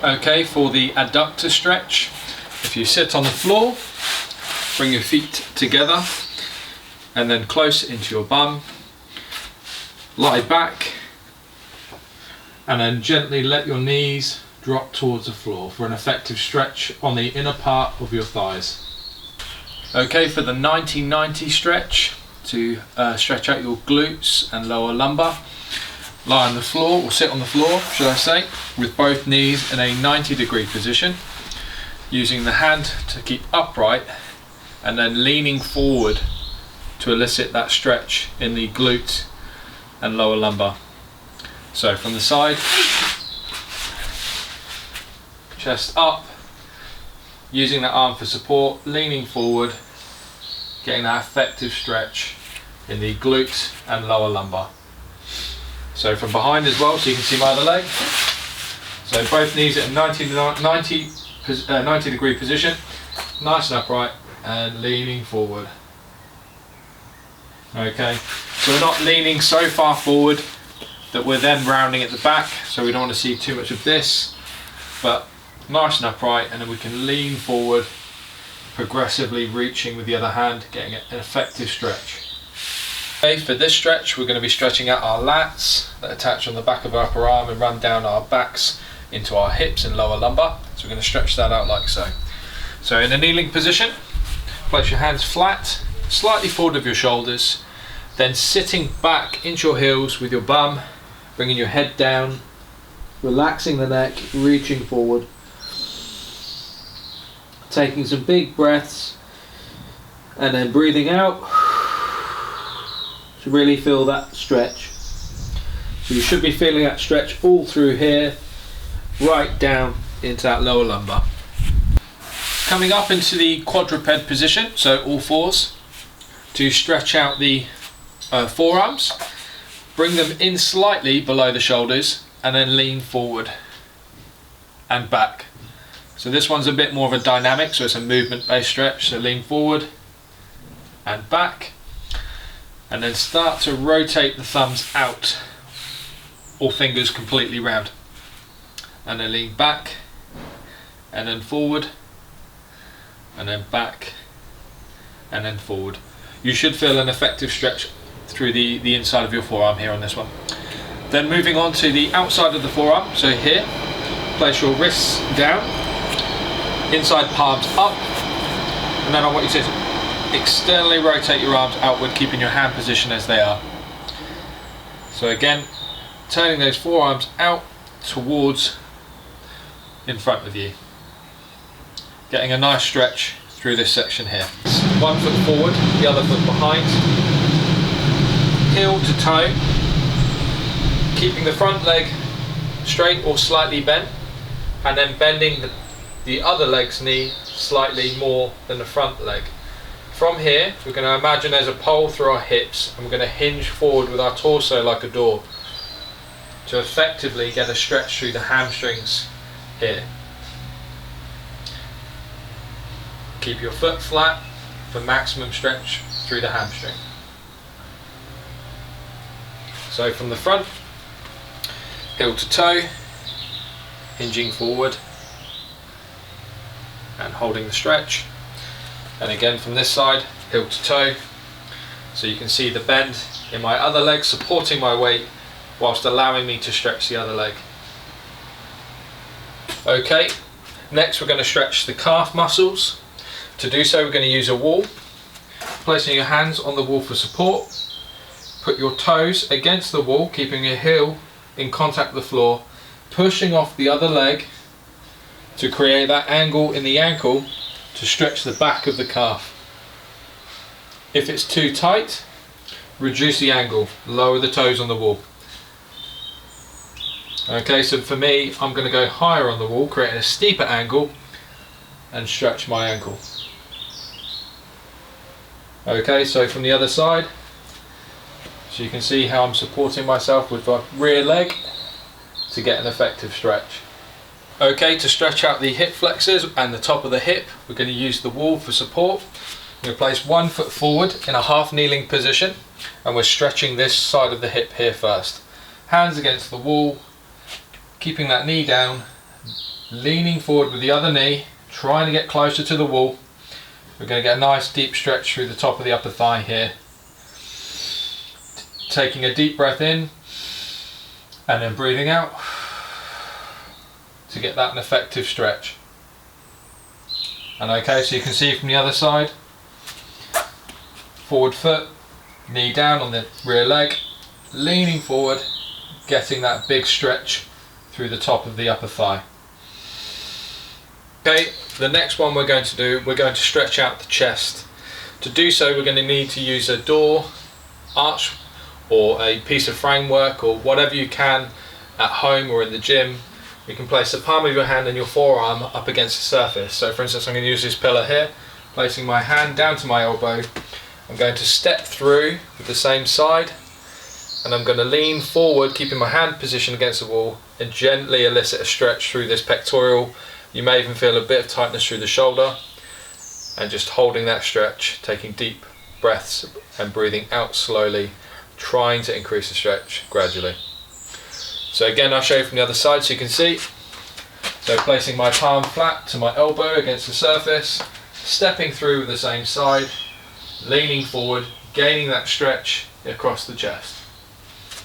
Okay, for the adductor stretch, if you sit on the floor, bring your feet together and then close into your bum, lie back and then gently let your knees drop towards the floor for an effective stretch on the inner part of your thighs. Okay, for the 90-90 stretch, to stretch out your glutes and lower lumbar, lie on the floor, or sit on the floor should I say, with both knees in a 90-degree position, using the hand to keep upright and then leaning forward to elicit that stretch in the glute and lower lumbar. So from the side, chest up, using that arm for support, leaning forward, getting that effective stretch in the glutes and lower lumbar. So from behind as well, so you can see my other leg. So both knees at a 90 degree position, nice and upright and leaning forward. Okay, so we're not leaning so far forward that we're then rounding at the back, so we don't want to see too much of this, but nice and upright, and then we can lean forward, progressively reaching with the other hand, getting an effective stretch. Okay, for this stretch we're going to be stretching out our lats that attach on the back of our upper arm and run down our backs into our hips and lower lumbar. So we're going to stretch that out like so. So in a kneeling position, place your hands flat, slightly forward of your shoulders, then sitting back into your heels with your bum, bringing your head down, relaxing the neck, reaching forward, taking some big breaths and then breathing out to really feel that stretch. So you should be feeling that stretch all through here, right down into that lower lumbar. Coming up into the quadruped position, so all fours, to stretch out the forearms, bring them in slightly below the shoulders and then lean forward and back. So this one's a bit more of a dynamic, so it's a movement based stretch, so lean forward and back, and then start to rotate the thumbs out or fingers completely round, and then lean back and then forward and then back and then forward. You should feel an effective stretch through the inside of your forearm here on this one. Then moving on to the outside of the forearm, so here, place your wrists down, inside palms up, and then I want you to externally rotate your arms outward, keeping your hand position as they are. So again, turning those forearms out towards in front of you, getting a nice stretch through this section here. One foot forward, the other foot behind, heel to toe, keeping the front leg straight or slightly bent, and then bending the other leg's knee slightly more than the front leg. From here, we're going to imagine there's a pole through our hips, and we're going to hinge forward with our torso like a door to effectively get a stretch through the hamstrings here. Keep your foot flat for maximum stretch through the hamstring. So from the front, heel to toe, hinging forward and holding the stretch, and again from this side, heel to toe, so you can see the bend in my other leg supporting my weight whilst allowing me to stretch the other leg. Okay, next we're going to stretch the calf muscles. To do so, we're going to use a wall, placing your hands on the wall for support. Put your toes against the wall, keeping your heel in contact with the floor, pushing off the other leg to create that angle in the ankle to stretch the back of the calf. If it's too tight, reduce the angle, lower the toes on the wall. Okay, so for me, I'm going to go higher on the wall, creating a steeper angle and stretch my ankle. Okay, so from the other side, so you can see how I'm supporting myself with my rear leg to get an effective stretch. Okay, to stretch out the hip flexors and the top of the hip, we're going to use the wall for support. We're going to place one foot forward in a half kneeling position, and we're stretching this side of the hip here first. Hands against the wall, keeping that knee down, leaning forward with the other knee, trying to get closer to the wall. We're going to get a nice deep stretch through the top of the upper thigh here. Taking a deep breath in and then breathing out to get that an effective stretch. And okay, so you can see from the other side, forward foot, knee down on the rear leg, leaning forward, getting that big stretch through the top of the upper thigh. Okay, the next one we're going to do, we're going to stretch out the chest. To do so, we're going to need to use a door, arch, or a piece of framework, or whatever you can at home or in the gym. You can place the palm of your hand and your forearm up against the surface. So for instance, I'm going to use this pillar here, placing my hand down to my elbow. I'm going to step through with the same side, and I'm going to lean forward, keeping my hand positioned against the wall, and gently elicit a stretch through this pectoral. You may even feel a bit of tightness through the shoulder, and just holding that stretch, taking deep breaths and breathing out slowly, trying to increase the stretch gradually. So again, I'll show you from the other side so you can see. So placing my palm flat to my elbow against the surface, stepping through with the same side, leaning forward, gaining that stretch across the chest.